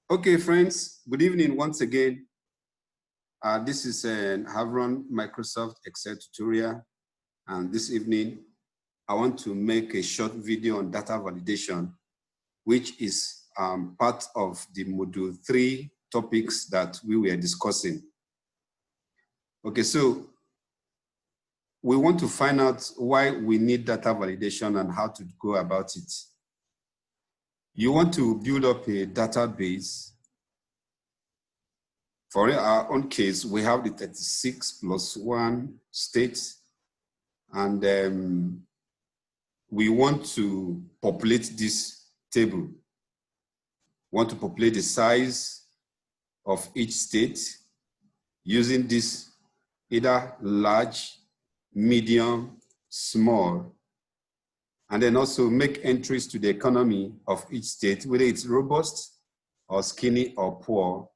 Okay, friends, good evening once again. This is an Havron Microsoft Excel tutorial. And this evening, I want to make a short video on data validation, which is part of the module 3 topics that we were discussing. Okay, so we want to find out why we need data validation and how to go about it. You want to build up a database. For our own case, we have the 36 plus 1 states, and we want to populate this table. We want to populate the size of each state using this either large, medium, small, and then also make entries to the economy of each state, whether it's robust or skinny or poor,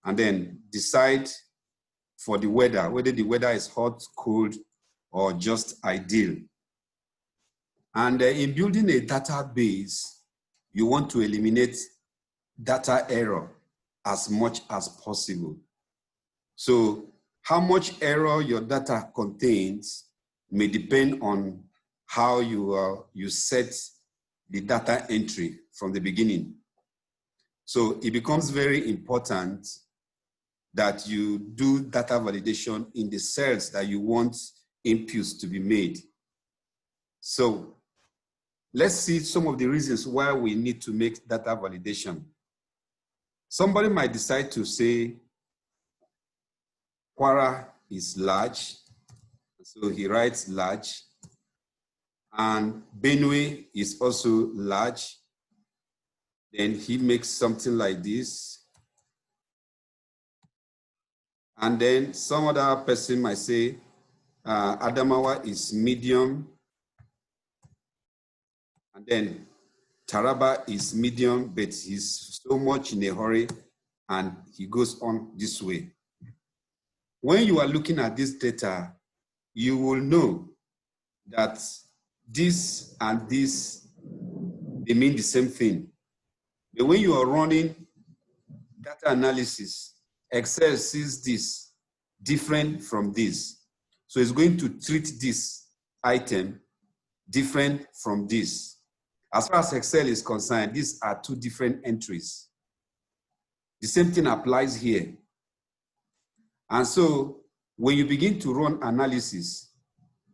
and then decide for the weather, whether the weather is hot, cold, or just ideal. And in building a database, you want to eliminate data error as much as possible. So how much error your data contains may depend on how you set the data entry from the beginning. So it becomes very important that you do data validation in the cells that you want inputs to be made. So let's see some of the reasons why we need to make data validation. Somebody might decide to say, Kwara is large, so he writes large, and Benue is also large. Then he makes something like this. And then some other person might say, Adamawa is medium, and then Taraba is medium, but he's so much in a hurry, and he goes on this way. When you are looking at this data, you will know that this and this, they mean the same thing. But when you are running data analysis, Excel sees this different from this. So it's going to treat this item different from this. As far as Excel is concerned, these are two different entries. The same thing applies here. And so when you begin to run analysis,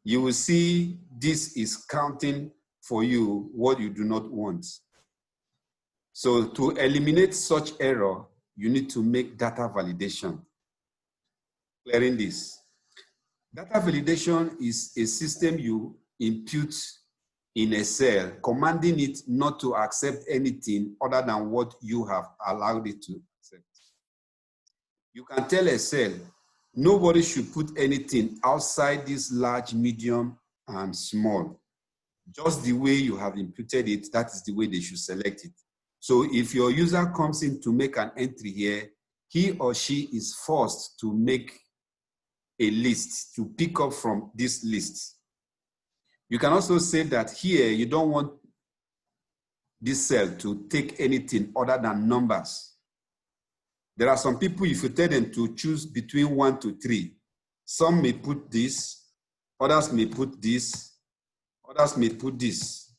you will see this is counting for you what you do not want. So to eliminate such error, you need to make data validation. Clearing this. Data validation is a system you input in a cell, commanding it not to accept anything other than what you have allowed it to accept. You can tell a cell, nobody should put anything outside this large, medium, and small. Just the way you have inputted it, that is the way they should select it. So if your user comes in to make an entry here, he or she is forced to make a list, to pick up from this list. You can also say that here you don't want this cell to take anything other than numbers. There are some people, if you tell them to choose between 1 to 3, some may put this, others may put this, others may put this.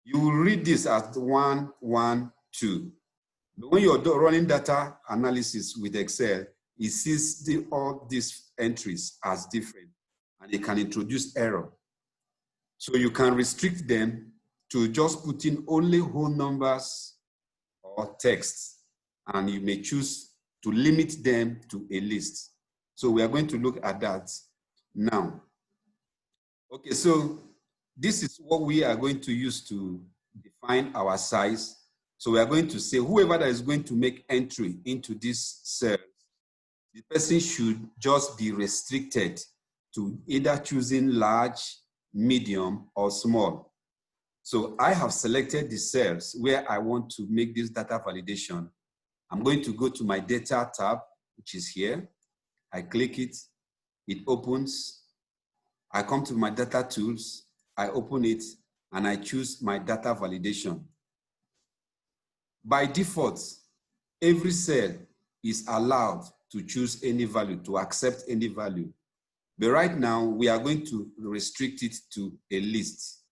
You will read this as 1, 1, 2. But when you're running data analysis with Excel, it sees all these entries as different, and it can introduce error. So you can restrict them to just put in only whole numbers or text, and you may choose to limit them to a list. So we are going to look at that now. Okay, so this is what we are going to use to define our size. So we are going to say whoever that is going to make entry into this cell, the person should just be restricted to either choosing large, medium, or small. So I have selected the cells where I want to make this data validation. I'm going to go to my data tab, which is here. I click it, it opens. I come to my data tools, I open it, and I choose my data validation. By default, every cell is allowed to choose any value, to accept any value. But right now, we are going to restrict it to a list.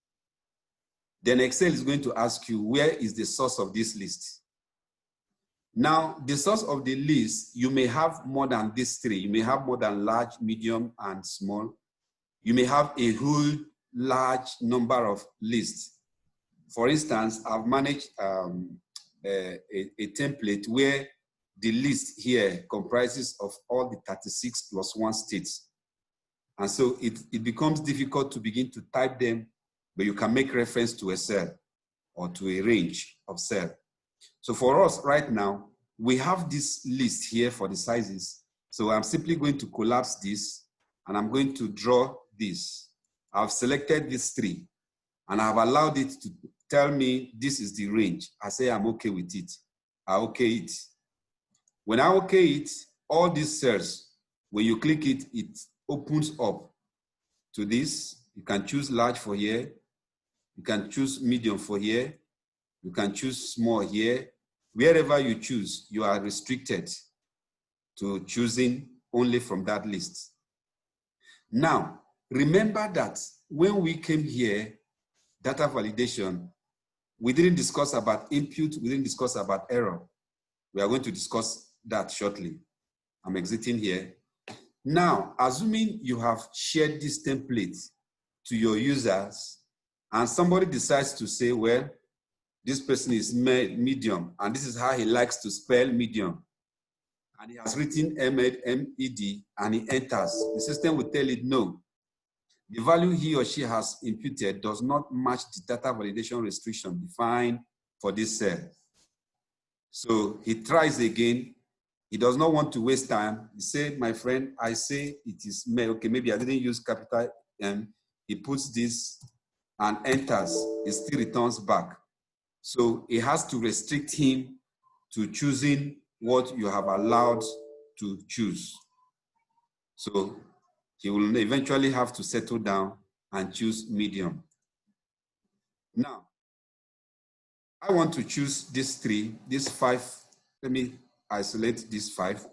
Then Excel is going to ask you, where is the source of this list? Now, the source of the list, you may have more than these three. You may have more than large, medium, and small. You may have a whole large number of lists. For instance, I've managed a template where the list here comprises of all the 36 plus 1 states. And so it becomes difficult to begin to type them, but you can make reference to a cell or to a range of cells. So for us right now, we have this list here for the sizes. So I'm simply going to collapse this and I'm going to draw this. I've selected these three and I've allowed it to tell me this is the range. I say I'm okay with it. I okay it. When I okay it, all these cells, when you click it, it opens up to this. You can choose large for here. You can choose medium for here. You can choose small here. Wherever you choose, you are restricted to choosing only from that list. Now, remember that when we came here, data validation, we didn't discuss about input, we didn't discuss about error. We are going to discuss that shortly. I'm exiting here. Now, assuming you have shared this template to your users, and somebody decides to say, well, this person is medium, and this is how he likes to spell medium. And he has written M-E-D, and he enters. The system will tell it, no. The value he or she has imputed does not match the data validation restriction defined for this cell. So he tries again. He does not want to waste time. He said, my friend, I say it is male. Okay, maybe I didn't use capital M. He puts this and enters. It still returns back. So it has to restrict him to choosing what you have allowed to choose. So he will eventually have to settle down and choose medium. Now, I want to choose these three, these five. Let me isolate these five.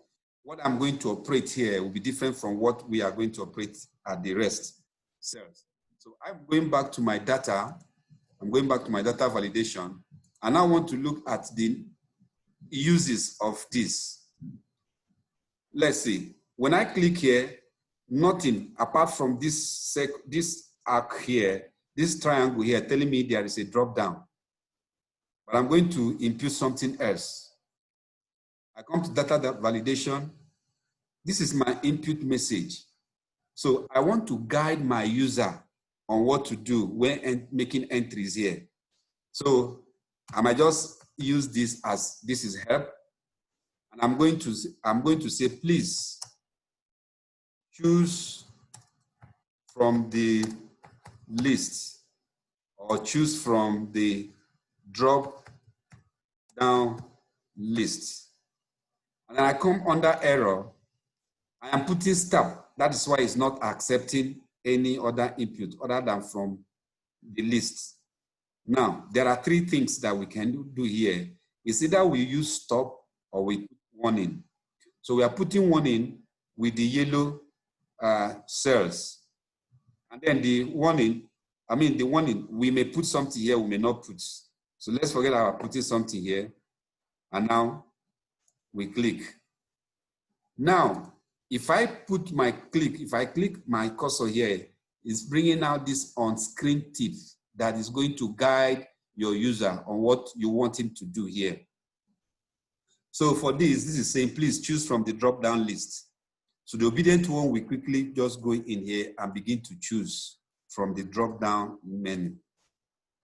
What I'm going to operate here will be different from what we are going to operate at the rest cells. So I'm going back to my data. I'm going back to my data validation. And I want to look at the uses of this. Let's see. When I click here, nothing apart from this arc here, this triangle here telling me there is a drop down. But I'm going to impute something else. I come to data validation. This is my input message. So I want to guide my user on what to do when making entries here. So I might just use this as this is help. And I'm going to say, please choose from the list or choose from the drop down list. And then I come under error. I am putting stop. That is why it's not accepting any other input other than from the list. Now, there are three things that we can do here. It's either we use stop or we put warning. So we are putting warning with the yellow cells. And then the warning, we may put something here, we may not put. So let's forget about putting something here. And now we click. Now, if I click my cursor here, it's bringing out this on-screen tip that is going to guide your user on what you want him to do here. So for this is saying, please choose from the drop-down list. So the obedient one will quickly just go in here and begin to choose from the drop-down menu.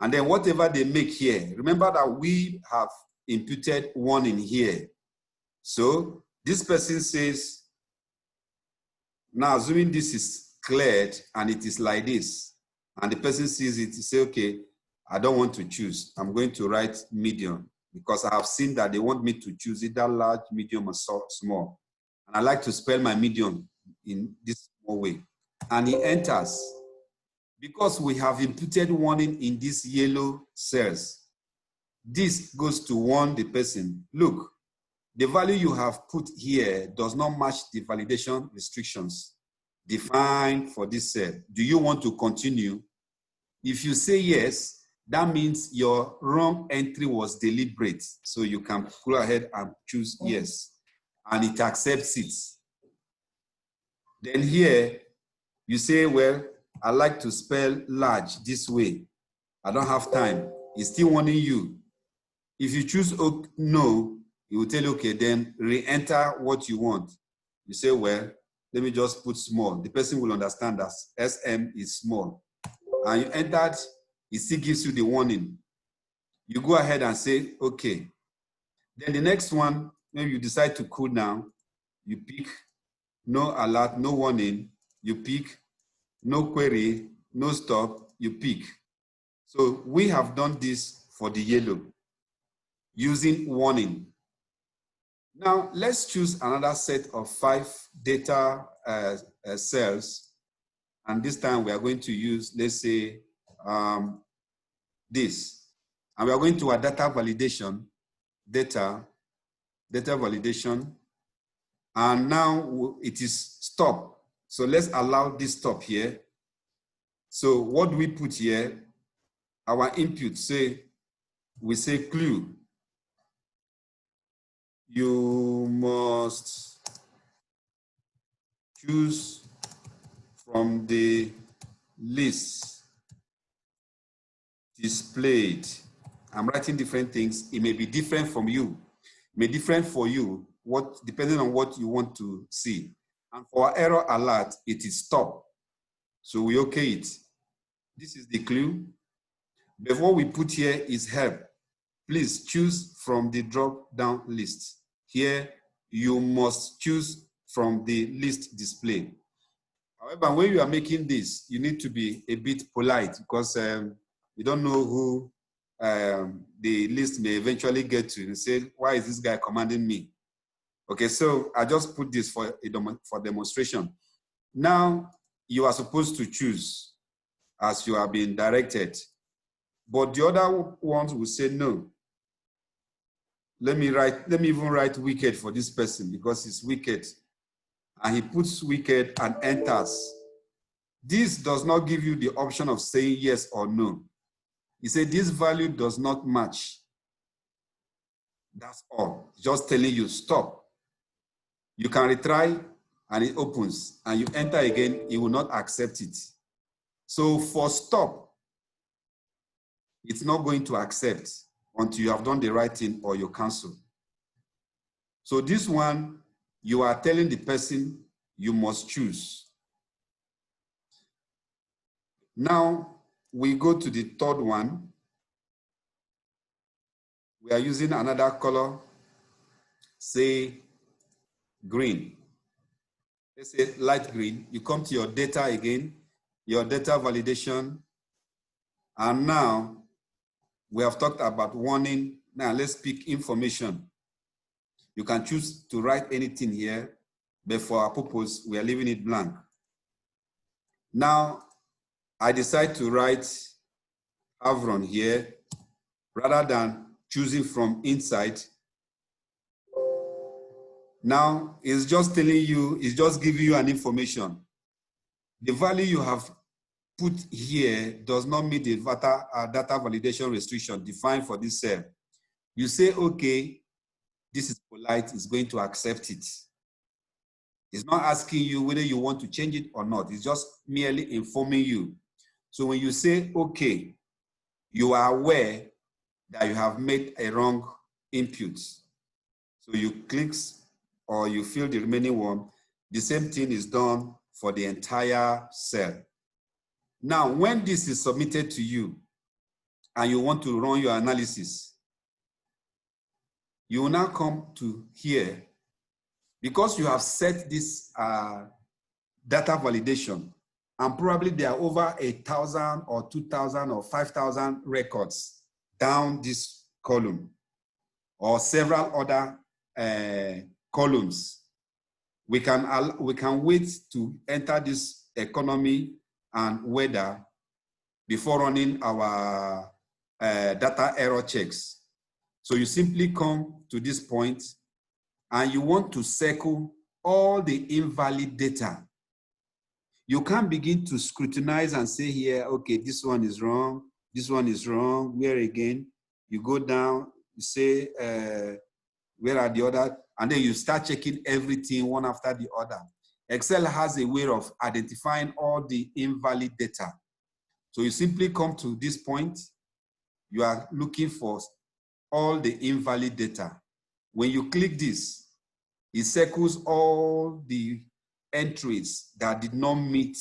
And then whatever they make here, remember that we have imputed one in here. So this person says, now assuming this is cleared and it is like this, and the person sees it, he say, okay, I don't want to choose. I'm going to write medium because I have seen that they want me to choose either large, medium, or small. And I like to spell my medium in this small way. And he enters. Because we have imputed warning in these yellow cells, this goes to warn the person, look, the value you have put here does not match the validation restrictions defined for this cell. Do you want to continue? If you say yes, that means your wrong entry was deliberate. So you can go ahead and choose yes, and it accepts it. Then here, you say, well, I like to spell large this way. I don't have time. It's still warning you. If you choose no, it will tell you, okay, then re-enter what you want. You say, well, let me just put small. The person will understand that SM is small. And you entered, it still gives you the warning. You go ahead and say, okay. Then the next one, maybe you decide to cool down, you pick no alert, no warning, you pick no query, no stop, you pick. So we have done this for the yellow using warning. Now let's choose another set of 5 data cells. And this time we are going to use, let's say, this. And we are going to our data validation, data validation. And now it is stop. So let's allow this stop here. So what do we put here? Our input we say clue. You must choose from the list displayed. I'm writing different things. It may be different from you. It may be different for you, depending on what you want to see. And for our error alert, it is stop. So we okay it. This is the clue. But what we put here is help. Please choose from the drop-down list. Here, you must choose from the list display. However, when you are making this, you need to be a bit polite because you don't know who the list may eventually get to and say, why is this guy commanding me? Okay, so I just put this for demonstration. Now, you are supposed to choose as you are being directed. But the other ones will say no. Let me even write wicked for this person because it's wicked. And he puts wicked and enters. This does not give you the option of saying yes or no. He said this value does not match. That's all. Just telling you stop. You can retry and it opens and you enter again, it will not accept it. So for stop, it's not going to accept until you have done the right thing or you cancel. So this one, you are telling the person you must choose. Now we go to the third one. We are using another color, say green. Let's say light green. You come to your data again, your data validation. And now we have talked about warning. Now let's pick information. You can choose to write anything here, but for our purpose, we are leaving it blank. Now, I decide to write Avron here rather than choosing from inside. Now, it's just telling you, it's just giving you an information. The value you have put here does not meet the data validation restriction defined for this cell. You say, okay, this is polite, it's going to accept it. It's not asking you whether you want to change it or not. It's just merely informing you. So when you say, okay, you are aware that you have made a wrong input. So you click or you fill the remaining one. The same thing is done for the entire cell. Now, when this is submitted to you and you want to run your analysis, you will now come to here. Because you have set this data validation, and probably there are over 1,000 or 2,000 or 5,000 records down this column, or several other columns. We can wait to enter this economy and weather before running our data error checks. So you simply come to this point and you want to circle all the invalid data, you can't begin to scrutinize and say here, okay, this one is wrong, this one is wrong, where again? You go down, you say, where are the other? And then you start checking everything one after the other. Excel has a way of identifying all the invalid data. So you simply come to this point, you are looking for all the invalid data. When you click this, it circles all the entries that did not meet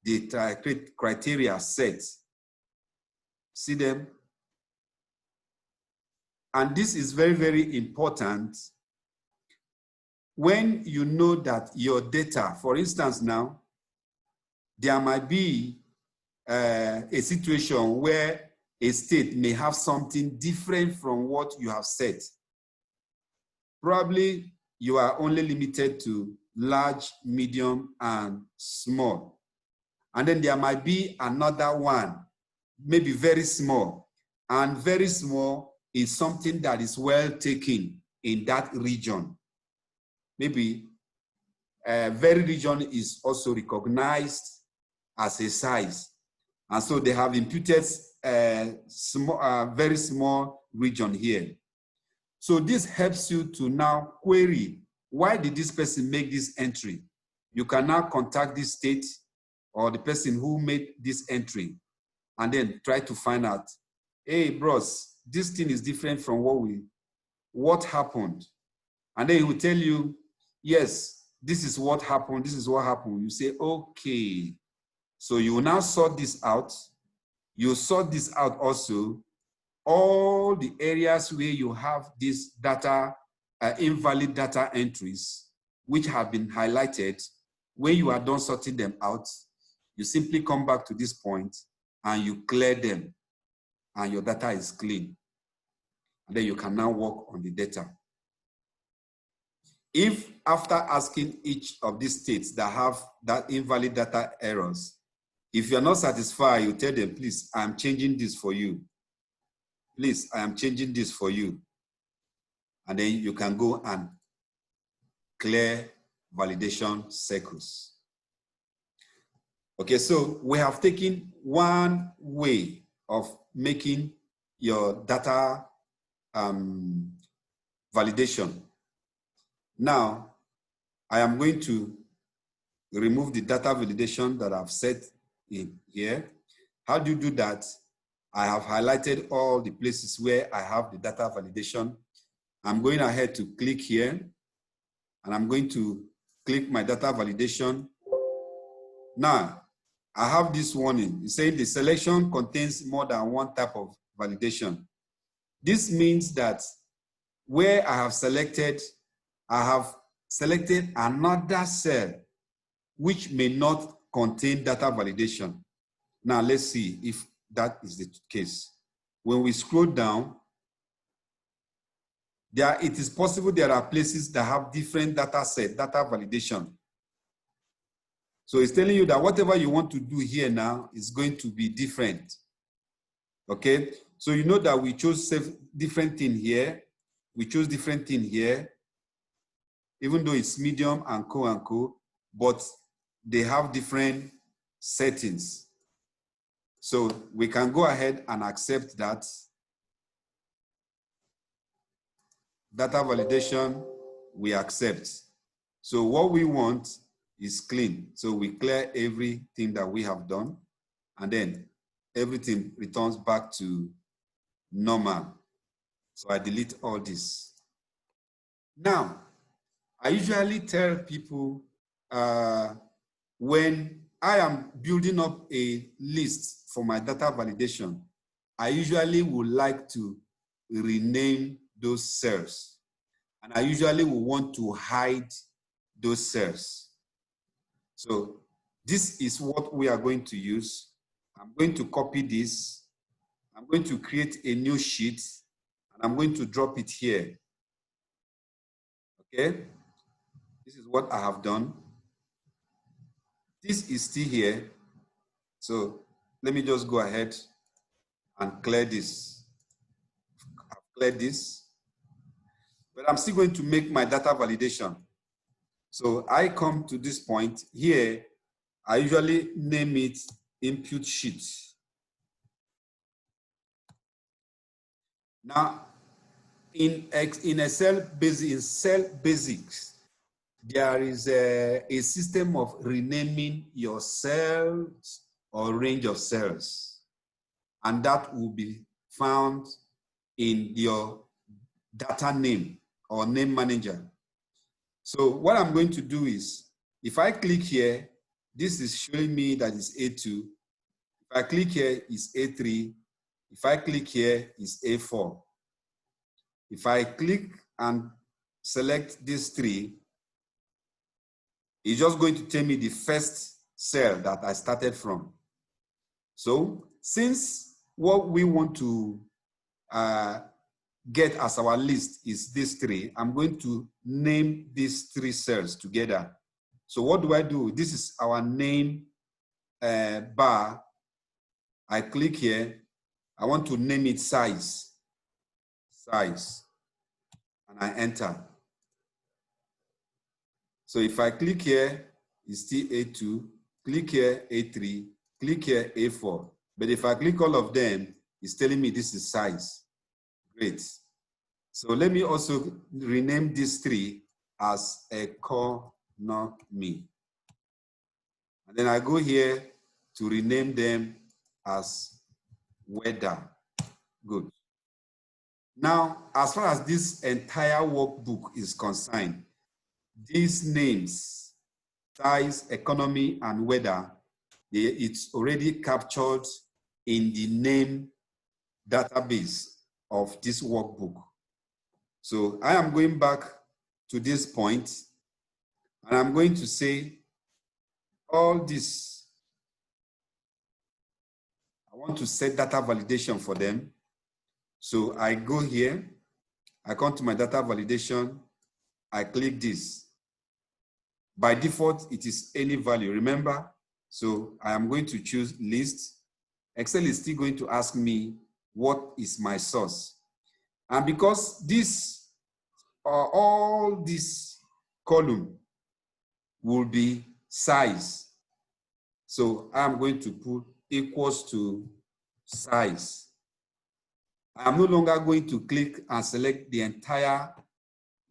the criteria set. See them? And this is very, very important when you know that your data, for instance now, there might be a situation where a state may have something different from what you have set. Probably you are only limited to large, medium, and small. And then there might be another one, maybe very small. And very small is something that is well taken in that region. Maybe very region is also recognized as a size. And so they have imputed very small region here. So this helps you to now query, why did this person make this entry? You can now contact this state or the person who made this entry and then try to find out, hey, bros, this thing is different from what happened? And then he will tell you, yes, this is what happened, this is what happened. You say, okay. So you will now sort this out. You sort this out also, all the areas where you have this data, invalid data entries, which have been highlighted. When you are done sorting them out, you simply come back to this point and you clear them, and your data is clean. And then you can now work on the data. If after asking each of these states that have that invalid data errors, if you're not satisfied, you tell them, please, I'm changing this for you. Please, I am changing this for you. And then you can go and clear validation circles. Okay, so we have taken one way of making your data validation. Now, I am going to remove the data validation that I've set in here. How do you do that? I have highlighted all the places where I have the data validation. I'm going ahead to click here, and I'm going to click my data validation. Now, I have this warning. It's saying the selection contains more than one type of validation. This means that where I have selected another cell which may not contain data validation. Now, let's see if that is the case. When we scroll down, it is possible there are places that have different data set, data validation. So it's telling you that whatever you want to do here now is going to be different. Okay, so you know that we chose different thing here. We chose different thing here, even though it's medium and co, but they have different settings. So we can go ahead and accept that. Data validation, we accept. So what we want is clean. So we clear everything that we have done, and then everything returns back to normal. So I delete all this. Now, I usually tell people when I am building up a list for my data validation, I usually would like to rename those cells. And I usually will want to hide those cells. So this is what we are going to use. I'm going to copy this. I'm going to create a new sheet, and I'm going to drop it here. Okay? This is what I have done. This is still here. So let me just go ahead and clear this. I've cleared this. but I'm still going to make my data validation. So I come to this point here. I usually name it input sheet. Now, in cell basics, there is a system of renaming your cells or range of cells, and that will be found in your data name or name manager. So what I'm going to do is, if I click here, this is showing me that it's A2. If I click here, it's A3. If I click here, it's A4. If I click and select these three, it's just going to tell me the first cell that I started from. So since what we want to get as our list is these three, I'm going to name these three cells together. So what do? This is our name bar. I click here. I want to name it size, and I enter. So if I click here, it's still A2, click here, A3, click here, A4. But if I click all of them, it's telling me this is size. Great. So let me also rename these three as economy. And then I go here to rename them as weather. Good. Now, as far as this entire workbook is concerned, these names, size, economy, and weather, it's already captured in the name database of this workbook. So I am going back to this point, and I'm going to say all this. I want to set data validation for them. So I go here, I come to my data validation, I click this. By default, it is any value, remember? So I am going to choose list. Excel is still going to ask me, what is my source? And because this, all this column will be size, so I'm going to put equals to size. I'm no longer going to click and select the entire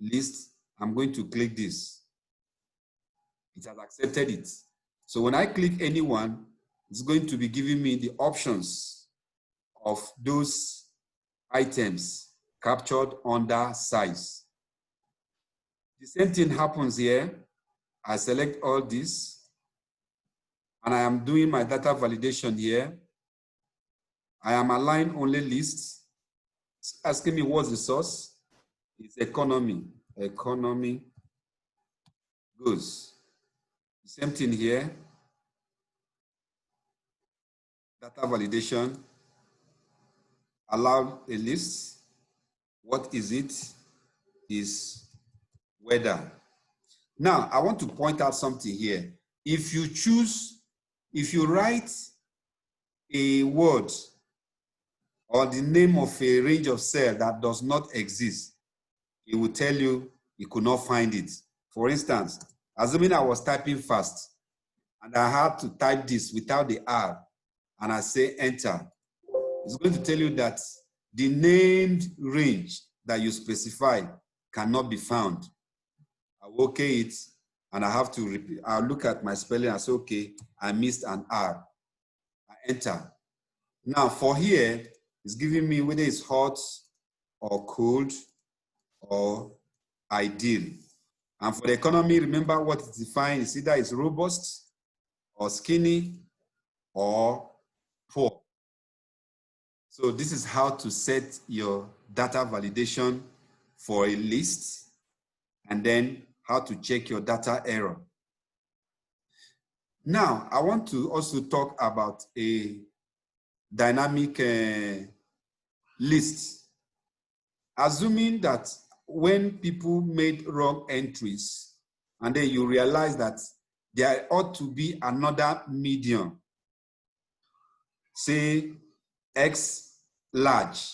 list. I'm going to click this. It has accepted it. So when I click anyone, it's going to be giving me the options of those items captured under size. The same thing happens here. I select all this, and I am doing my data validation here. I am align only lists. It's asking me what's the source. It's economy. Economy goes. The same thing here. Data validation. Allow a list. What is it? Is weather. Now, I want to point out something here. If you write a word or the name of a range of cell that does not exist, it will tell you you could not find it. For instance, assuming I was typing fast and I had to type this without the R and I say enter, it's going to tell you that the named range that you specify cannot be found. I will okay it and I have to repeat. I'll look at my spelling and say, okay, I missed an R. I enter. Now for here, it's giving me whether it's hot or cold or ideal. And for the economy, remember what is defined is either it's robust or skinny or poor. So this is how to set your data validation for a list, and then how to check your data error. Now, I want to also talk about a dynamic list. Assuming that when people made wrong entries, and then you realize that there ought to be another medium, say X large.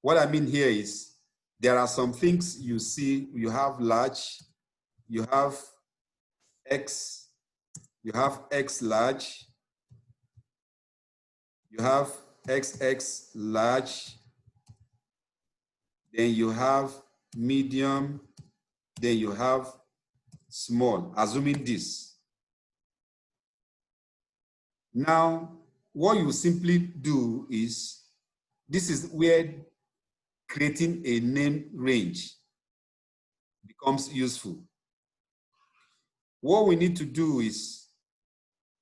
What I mean here is there are some things you see, you have large, you have X, you have X large, you have XX large, then you have medium, then you have small, assuming this. Now, what you simply do is, this is where creating a name range becomes useful. What we need to do is,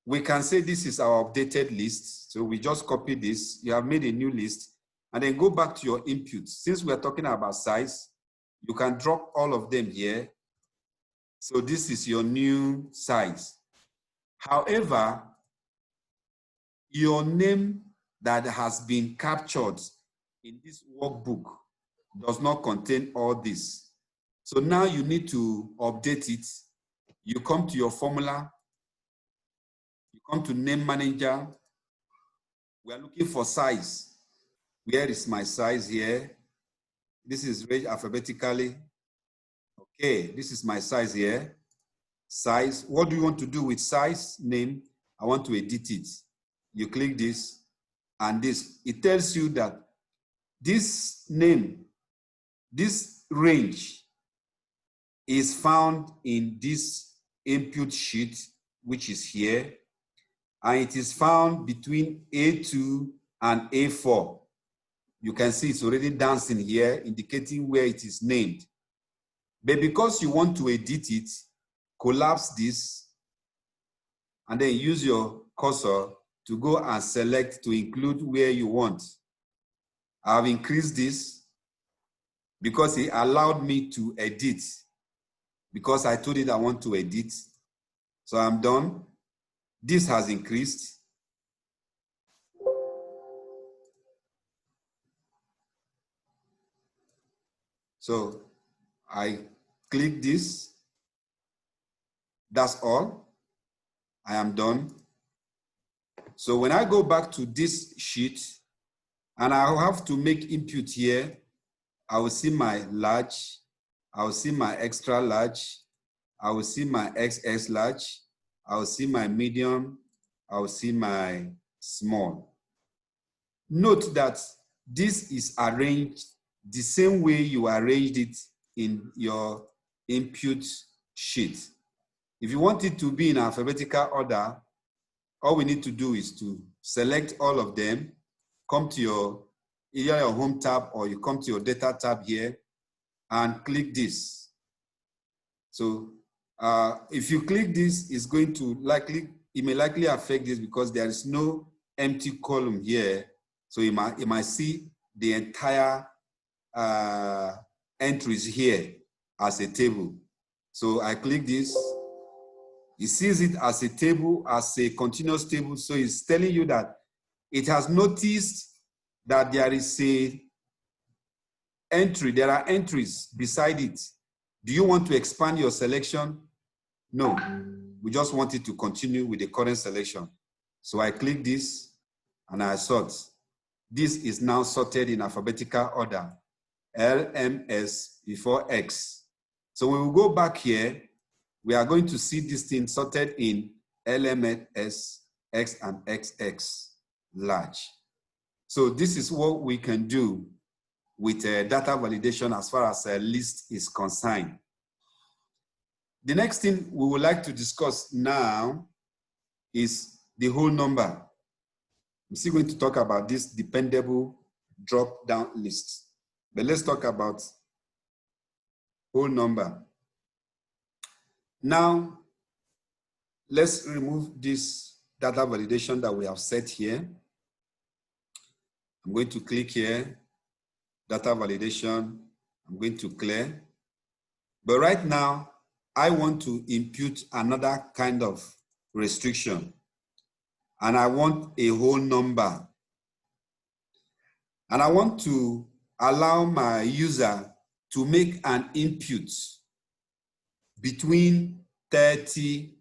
we can say this is our updated list. So we just copy this. You have made a new list, and then go back to your inputs. Since we're talking about size, you can drop all of them here. So this is your new size. However, your name that has been captured in this workbook does not contain all this. So now you need to update it. You come to your formula, you come to name manager. We are looking for size. Where is my size here? This is arranged alphabetically. Okay, this is my size here. Size, what do you want to do with size? Name, I want to edit it. You click this and this. It tells you that this name, this range is found in this input sheet, which is here. And it is found between A2 and A4. You can see it's already dancing here, indicating where it is named. But because you want to edit it, collapse this, and then use your cursor to go and select to include where you want. I've increased this because it allowed me to edit, because I told it I want to edit. So I'm done. This has increased. So I click this. That's all. I am done. So when I go back to this sheet, and I will have to make input here, I will see my large, I will see my extra large, I will see my XS large, I will see my medium, I will see my small. Note that this is arranged the same way you arranged it in your input sheet. If you want it to be in alphabetical order, all we need to do is to select all of them, come to your, either your home tab or you come to your data tab here and click this. So if you click this, it's going to it may likely affect this because there is no empty column here. So you might see the entire entries here as a table. So I click this. It sees it as a table, as a continuous table. So it's telling you that it has noticed that there is a entry, there are entries beside it. Do you want to expand your selection? No, we just want it to continue with the current selection. So I click this and I sort. This is now sorted in alphabetical order, LMS before X. So when we go back here, we are going to see this thing sorted in LMS, X and XX large. So this is what we can do with data validation as far as a list is concerned. The next thing we would like to discuss now is the whole number. I'm still going to talk about this dependable drop-down list. But let's talk about whole number. Now, let's remove this data validation that we have set here. I'm going to click here, data validation. I'm going to clear. But right now, I want to impute another kind of restriction. And I want a whole number. And I want to allow my user to make an input between 30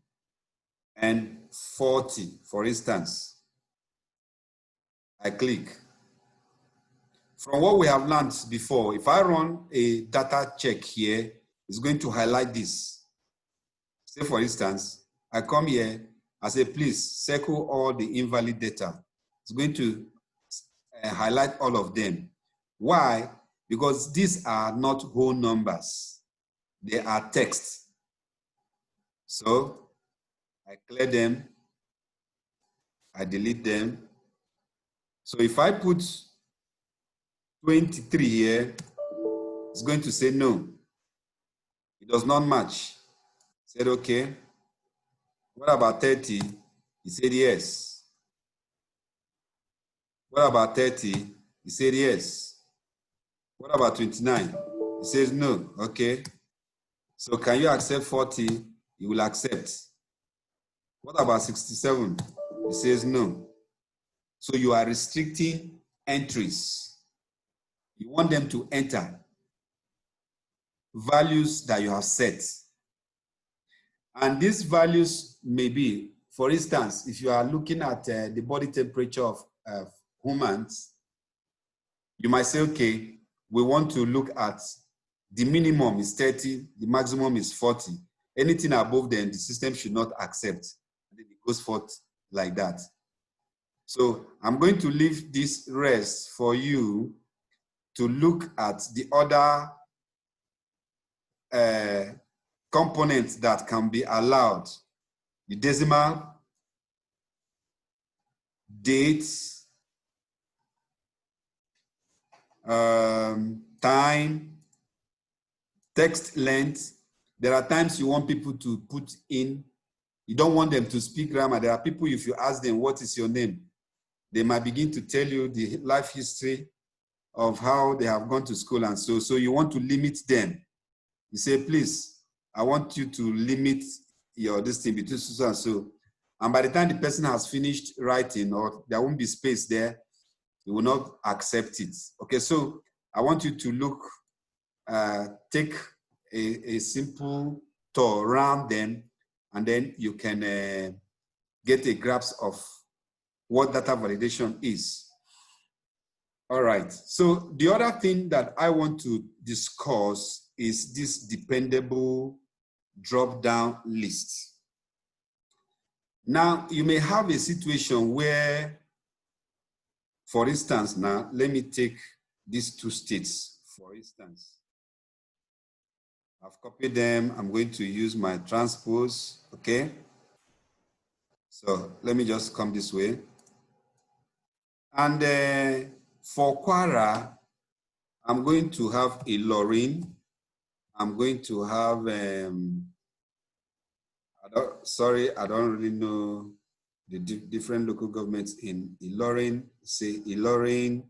and 40, for instance. I click. From what we have learned before, if I run a data check here, it's going to highlight this. Say, for instance, I come here, I say, please circle all the invalid data. It's going to highlight all of them. Why? Because these are not whole numbers. They are text. So I clear them, I delete them. So if I put 23 here, it's going to say no. It does not match. I said, okay. What about 30? He said yes. What about 30? He said yes. What about 29? He says no. Okay. So can you accept 40? He will accept. What about 67? He says no. So you are restricting entries. You want them to enter values that you have set. And these values may be, for instance, if you are looking at the body temperature of humans, you might say, okay, we want to look at the minimum is 30, the maximum is 40. Anything above them, the system should not accept. And then it goes forth like that. So I'm going to leave this rest for you to look at the other components that can be allowed. The decimal, dates, time, text length. There are times you want people to put in, you don't want them to speak grammar. There are people, if you ask them, what is your name? They might begin to tell you the life history of how they have gone to school and so you want to limit them. You say, please, I want you to limit your distance between so and so. And by the time the person has finished writing or there won't be space there, you will not accept it. Okay, so I want you to look, take a simple tour around them, and then you can get a grasp of what data validation is. All right, so the other thing that I want to discuss is this dependable drop-down list. Now, you may have a situation where, for instance, now, let me take these two states, for instance. I've copied them. I'm going to use my transpose, okay? So let me just come this way. And for Quara, I'm going to have a Lorraine. I'm going to have, I don't really know the different local governments in Ilorin. Say Ilorin,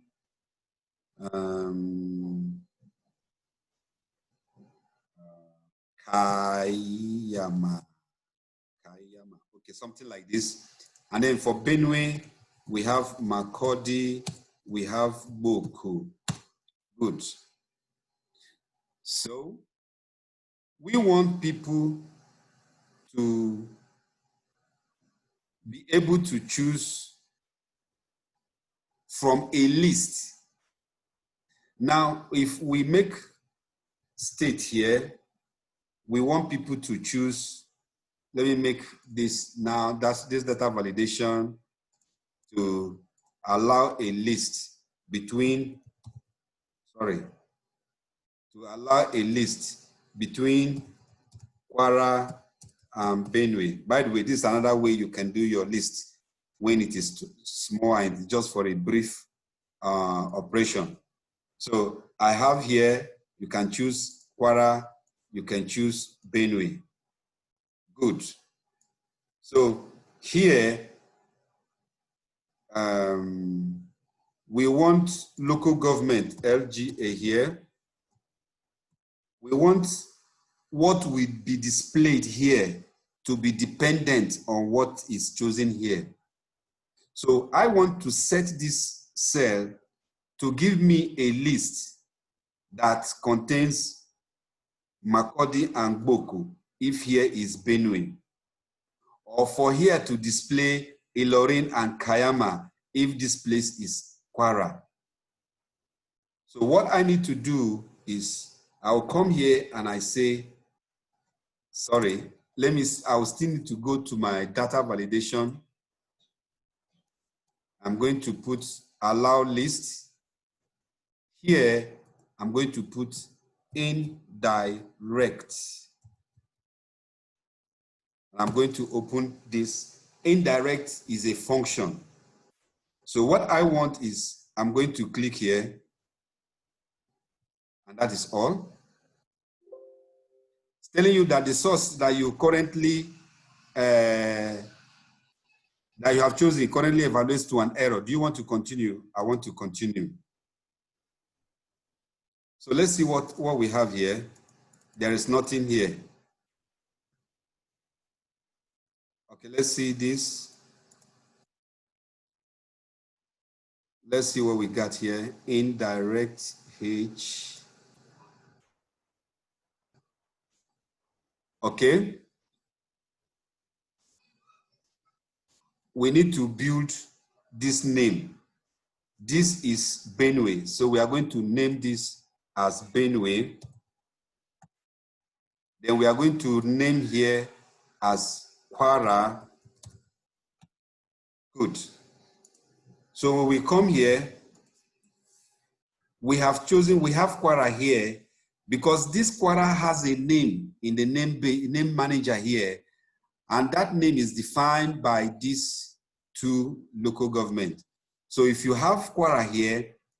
Kayama, okay, something like this. And then for Benue, we have Makurdi, we have Boko. Good. So we want people to be able to choose from a list. Now, if we make state here, we want people to choose. Let me make this now, that's this data validation to allow a list between, to allow a list between Quara and Benue. By the way, this is another way you can do your list when it is small and just for a brief operation. So I have here, you can choose Quara, you can choose Benue. Good. So here, we want local government, LGA here. We want what will be displayed here to be dependent on what is chosen here. So I want to set this cell to give me a list that contains Makurdi and Boko, if here is Benue, or for here to display Ilorin and Kayama, if this place is Quara. So what I need to do is I'll come here and I say, sorry, I'll still need to go to my data validation. I'm going to put allow list. Here, I'm going to put indirect. I'm going to open this. Indirect is a function. So what I want is I'm going to click here, and that is all. It's telling you that the source that you currently that you have chosen currently evaluates to an error. Do you want to continue? I want to continue. So let's see what we have here. There is nothing here. Okay, let's see this. Let's see what we got here. Indirect H. Okay. We need to build this name. This is Benue. So we are going to name this as Benue. Then we are going to name here as Kwara. Good. So when we come here, we have Kwara here because this Kwara has a name in the name manager here, and that name is defined by these two local government. So if you have Kwara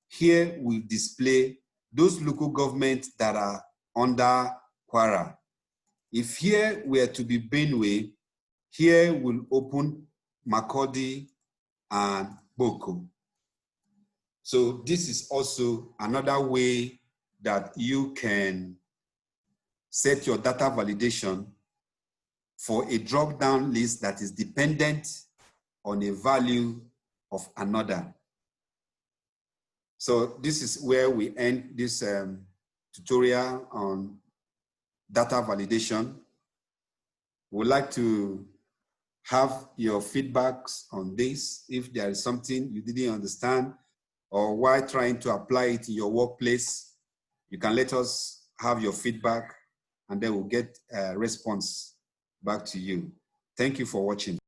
here will display those local governments that are under Kwara. If here were to be Benue, here will open Makurdi and Boko. So this is also another way that you can set your data validation for a drop-down list that is dependent on a value of another. So this is where we end this tutorial on data validation. We'd like to have your feedbacks on this. If there is something you didn't understand or while trying to apply it in your workplace, you can let us have your feedback and then we'll get a response back to you. Thank you for watching.